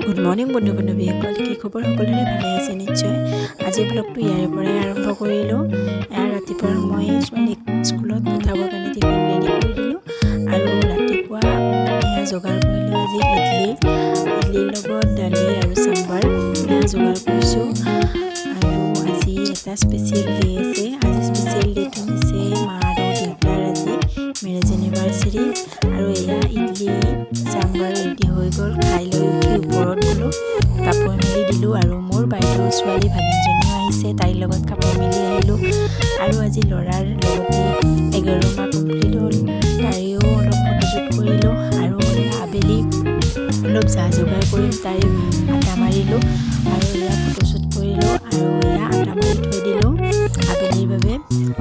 Good morning বন্ধু বান্ধৱীসকল, কি খবৰ? সকলোৰে ভালে আছে নিশ্চয়। আজি ব্লগটো ইয়াৰ পৰাই আৰম্ভ কৰিলোঁ। ৰাতিপুৱাৰ মই ছোৱালীক স্কুলত পঠাবৰ কাৰণে টিফিন ৰেডি কৰি দিলোঁ আৰু ৰাতিপুৱা যোগাৰ কৰিলোঁ। আজি ইডলিৰ লগত দালি আৰু চাম্বাৰ যোগাৰ কৰিছোঁ। আৰু আজি এটা স্পেচিয়েল ডে আছে। আজি স্পেচিয়েল ডেটো হৈছে মা আৰু দেউতাৰ আজি মেৰেজ এনিভাৰ্চাৰী। আৰু এয়া ইডলি চাম্বাৰ ৰেডি হৈ গ'ল। খাই লৈ উঠি ওপৰত গ'লোঁ, কাপোৰ মেলি দিলোঁ আৰু মোৰ বাইদেউ ছোৱালী ভাগিনজনীও আহিছে, তাইৰ লগত কাপোৰ মেলি আহিলোঁ। আৰু আজি ল'ৰাৰ লগতে 11 মাহ কমপ্লিট হ'ল, তাইও অলপ ফটোশ্বুট কৰিলোঁ। আৰু আবেলি অলপ যা যোগাৰ কৰি তাইৰ আটা মাৰিলোঁ আৰু এয়া ফটোশ্বুট কৰিলোঁ আৰু এয়া আটা মাৰি থৈ দিলোঁ আবেলিৰ বাবে।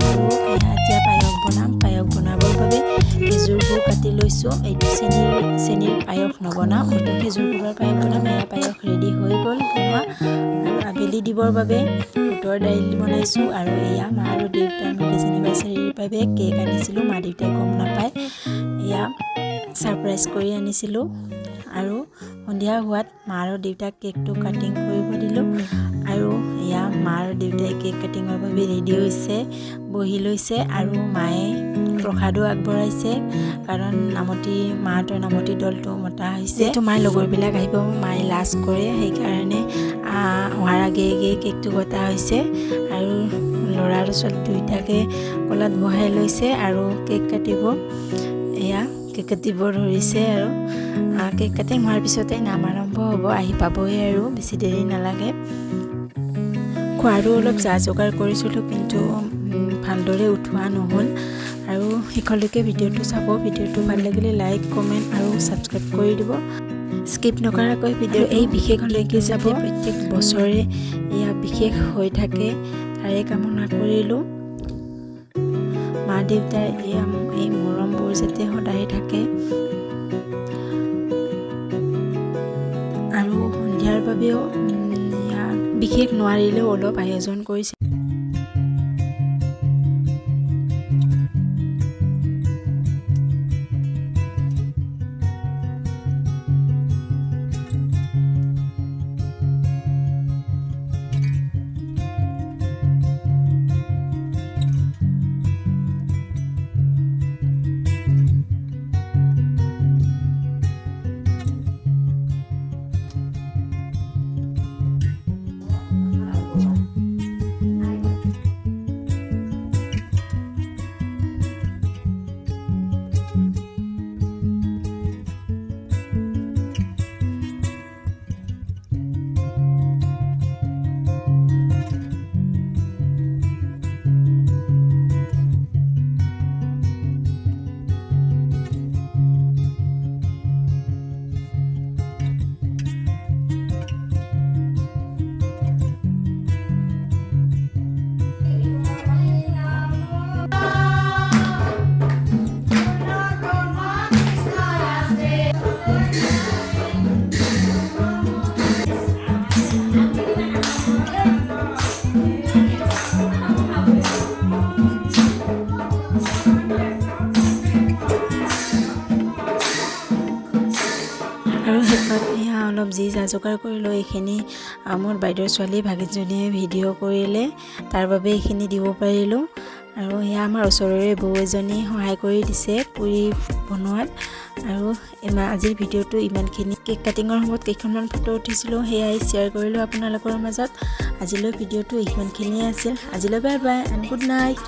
আৰু এয়া এতিয়া পায়স বনাম। পায়স বনাবৰ বাবে খেজুৰবোৰ কাটি লৈছোঁ। এইটো চেনিৰ পায়স নবনাওঁ, এইটো খেজুৰ গুড়ৰ পায়স বনাম। এয়া পায়স ৰেডি হৈ গ'ল বনোৱা। আৰু আবেলি দিবৰ বাবে বুটৰ দাইল বনাইছোঁ। আৰু এয়া মা আৰু দেউতাৰ মেৰেজ এনিভাৰ্চাৰীৰ বাবে কেক আনিছিলোঁ, মা দেউতাই গম নাপায়। এয়া ছাৰপ্ৰাইজ কৰি আনিছিলোঁ। আৰু সন্ধিয়া হোৱাত মা আৰু দেউতাক কেকটো কাটিং কৰিব দিলোঁ। আৰু এয়া মা আৰু দেউতাই কেক কাটিঙৰ বাবে ৰেডি হৈছে, বহি লৈছে। আৰু মায়ে প্ৰসাদো আগবঢ়াইছে, কাৰণ মাহঁতৰ নামতি দলটো মতা হৈছে। যিহেতু মাৰ লগৰবিলাক আহিব, মায়ে লাজ কৰে, সেইকাৰণে অহাৰ আগে কেকটো কটা হৈছে। আৰু ল'ৰা আৰু ছোৱালী দুয়োটাকে কোলাত বহাই লৈছে আৰু কেক কাটিব। এয়া কেক কাটিব ধৰিছে। আৰু কেক কাটিং হোৱাৰ পিছতে নাম আৰম্ভ হ'ব, আহি পাবই আৰু বেছি দেৰি নালাগে। খোৱাৰো অলপ যা যোগাৰ কৰিছিলোঁ, কিন্তু ভালদৰে উঠোৱা নহ'ল। আৰু শেষলৈকে ভিডিঅ'টো চাব। ভিডিঅ'টো ভাল লাগিলে লাইক, কমেণ্ট আৰু ছাবস্ক্ৰাইব কৰি দিব। স্কিপ নকৰাকৈ ভিডিঅ' এই বিশেষলৈকে যাব। প্ৰত্যেক বছৰে এয়া বিশেষ হৈ থাকে, তাৰে কামনা কৰিলোঁ। মা দেউতাৰ এই মৰমবোৰ যাতে সদায় থাকে। আৰু সন্ধিয়াৰ বাবেও বিশেষ নোৱাৰিলেও অলপ আয়োজন কৰিছে। আৰু শেষত এয়া অলপ যি যা যোগাৰ কৰিলোঁ, এইখিনি মোৰ বাইদেউৰ ছোৱালী ভাগিনজনীয়ে ভিডিঅ' কৰিলে, তাৰ বাবে এইখিনি দিব পাৰিলোঁ। আৰু এয়া আমাৰ ওচৰৰে বৌ এজনী সহায় কৰি দিছে পুৰি বনোৱাত। আৰু আজিৰ ভিডিঅ'টো ইমানখিনি। কেক কাটিঙৰ সময়ত কেইখনমান ফটো উঠিছিলোঁ, সেয়াই শ্বেয়াৰ কৰিলোঁ আপোনালোকৰ মাজত। আজিলৈ ভিডিঅ'টো ইমানখিনিয়ে আছিল। আজিলৈ bye bye and good night.